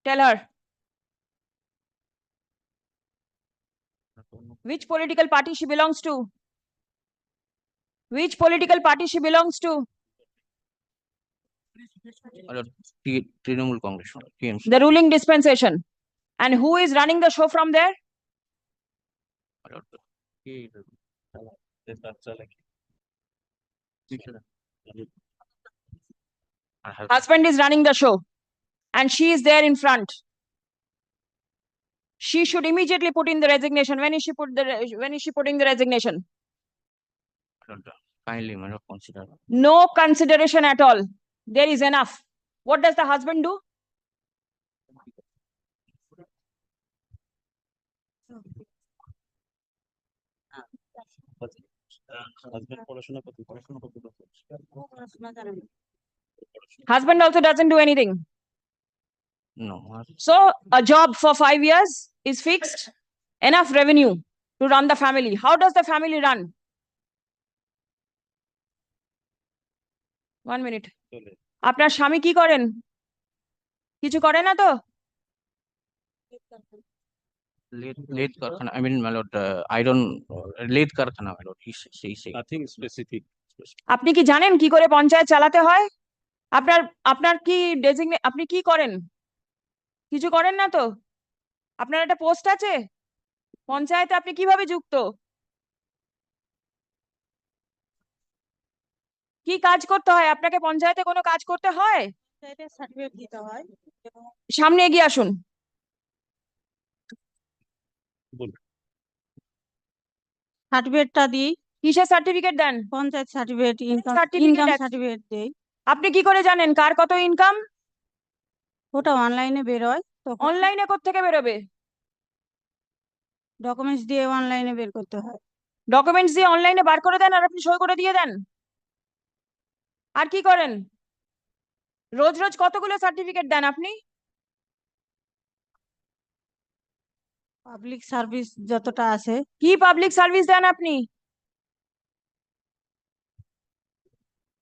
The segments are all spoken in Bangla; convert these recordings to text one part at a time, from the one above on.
Tell her. Which political party she belongs to? Which political party she belongs to? Trinamool Congress, TMC. The ruling dispensation. And who is running the show from there? Husband is running the show. And she is there in front. She should immediately put in the resignation. When is she putting the resignation? Kindly, madam, consider. No consideration at all. There is enough. What does the husband do? Husband also doesn't do anything. No. So a job for 5 years is fixed, enough revenue to run the family. How does the family run? 1 minute. আপনার স্বামী কি করেন? কিছু করে না তো? Late Karkhana, I mean, my lord, iron, late Karkhana, my lord, he say. Nothing specific. আপনি কি জানেন কি করে পঞ্চায়েত চালাতে হয়? আপনার কি আপনি কি করেন? কিছু করেন না তো? আপনার একটা পোস্ট আছে? পঞ্চায়েতে আপনি কিভাবে যুক্ত? কি কাজ করতে হয়? আপনাকে পঞ্চায়েতে কোনো কাজ করতে হয়? সার্টিফিকেট দিতে হয়। সামনে এগিয়ে আসুন। সার্টিফিকেটটা দিই। কিসের সার্টিফিকেট দেন? পঞ্চায়েত সার্টিফিকেট, ইনকাম সার্টিফিকেট দেই। আপনি কি করে জানেন কার কত ইনকাম? ওটা অনলাইনে বেরোয়। অনলাইনে কোত্থেকে বেরোবে? ডকুমেন্টস দিয়ে অনলাইনে বের করতে হয়। ডকুমেন্টস দিয়ে অনলাইনে বার করে দেন আর আপনি সই করে দিয়ে দেন। আর কি করেন? রোজ রোজ কতগুলো সার্টিফিকেট দেন আপনি? পাবলিক সার্ভিস যতটা আছে। কি পাবলিক সার্ভিস দেন আপনি?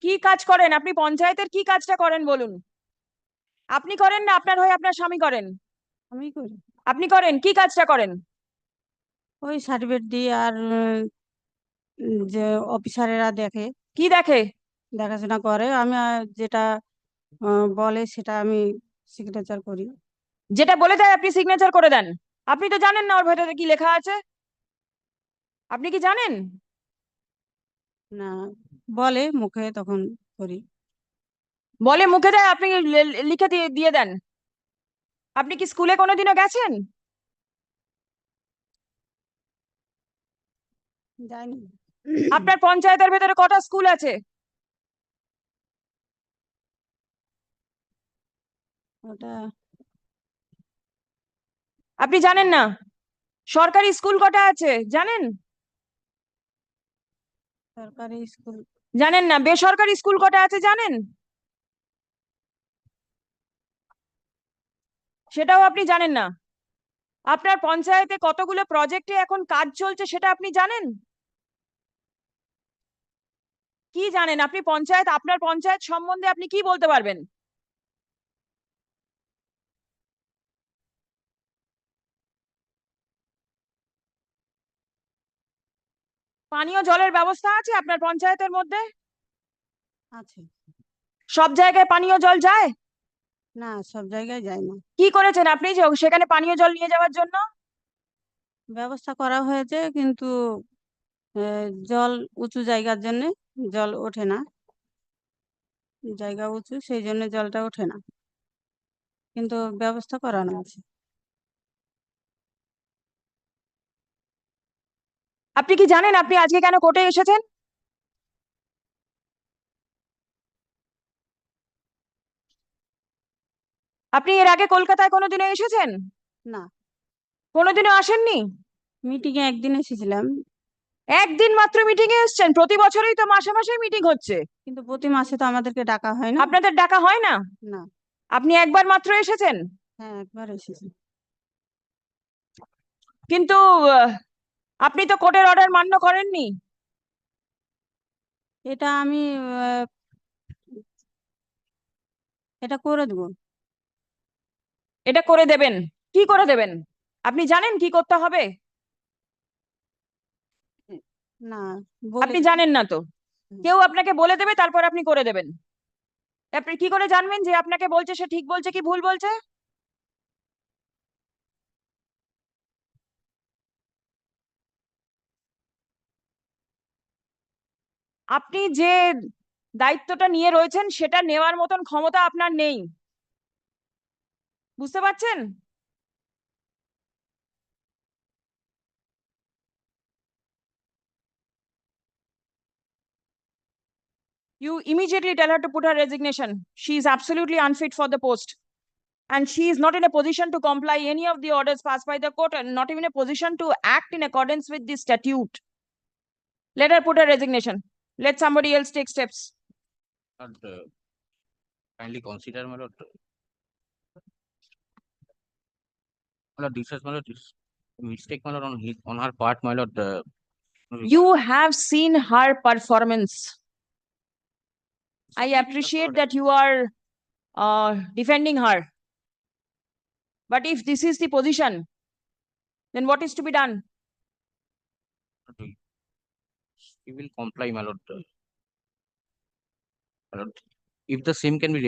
কি কাজ করেন আপনি? পঞ্চায়েতের কি কাজটা করেন বলুন? আপনি করেন না আপনার হয়ে আপনার স্বামী করেন? আমি করি। আপনি করেন কি কাজটা করেন? ওই সার্টিফিকেট দিই আর যে অফিসারেরা দেখে। কি দেখে? দেখাশোনা করে। আমি যেটা বলে সেটা আমি সিগনেচার করি। যেটা বলে দেয় আপনি সিগনেচার করে দেন? আপনি তো জানেন না ওর ভেতরে কি লেখা আছে? আপনি কি জানেন? না, বলে মুখে, তখন করি। বলে মুখে দেয়, আপনি লিখে দিয়ে দেন? আপনি কি স্কুলে কোনোদিনও গেছেন? জানি। আপনার পঞ্চায়েতের ভেতরে কটা স্কুল আছে? ওটা আপনি জানেন না? সরকারি স্কুল কটা আছে জানেন? সরকারি স্কুল জানেন না? বেসরকারি স্কুল কটা আছে জানেন? সেটাও আপনি জানেন না? আপনার পঞ্চায়েতে কতগুলো প্রজেক্টে এখন কাজ চলছে সেটা আপনি জানেন? কি জানেন আপনি? আপনার পঞ্চায়েত সম্বন্ধে আপনি কি বলতে পারবেন? পানীয় জলের ব্যবস্থা আছে আপনার পঞ্চায়েতের মধ্যে? আছে। সব জায়গায় পানীয় জল যায় না, সব জায়গায় যায় না। কি করেছেন আপনি যে সেখানে পানীয় জল নিয়ে যাওয়ার জন্য? ব্যবস্থা করা হয়েছে, কিন্তু জল উঁচু জায়গার জন্য জল ওঠে না। জায়গা উঁচু, সেই জন্য জলটা ওঠে না, কিন্তু ব্যবস্থা করানো আছে। আপনি কি জানেন আপনি আজকে কেন কোর্টে এসেছেন? আপনি এর আগে কলকাতায় কোনোদিনও এসেছেন? না। কোনোদিনও আসেননি? মিটিং এ একদিন এসেছিলাম। একদিন মাত্র মিটিং এ এসেছেন? প্রতি বছরই তো মাসে মাসে মিটিং হচ্ছে। কিন্তু প্রতি মাসে তো আমাদেরকে ডাকা হয় না। আপনাদের ডাকা হয় না? না। আপনি একবার মাত্র এসেছেন? হ্যাঁ, একবার এসেছি। কিন্তু আপনি তো কোর্টের অর্ডার মান্য করেননি। এটা আমি এটা করে দেবো। এটা করে দেবেন। কি করে দেবেন? আপনি জানেন কি করতে হবে? না, বলে আপনি দিন। জানেন না তো, হুম। কেউ আপনাকে বলে দেবে, তারপর আপনি করে দেবেন। আপনি কি করে জানবেন যে আপনাকে বলছে সে ঠিক বলছে কি ভুল বলছে? আপনি যে দায়িত্বটা নিয়ে রয়েছেন সেটা নেওয়ার মতন ক্ষমতা আপনার নেই, বুঝতে পারছেন? You immediately tell her to put her resignation. She is absolutely unfit for the post. And she is not in a position to comply any of the orders passed by the court and not even a position to act in accordance with the statute. Let her put her resignation. Let somebody else take steps. Lord, kindly consider, my lord. My lord, this is, my lord, this mistake, my lord, on her part, my lord. You have seen her performance. I appreciate that you are defending her. But if this is the position, then what is to be done? She will comply, my lord. My lord, if the same can be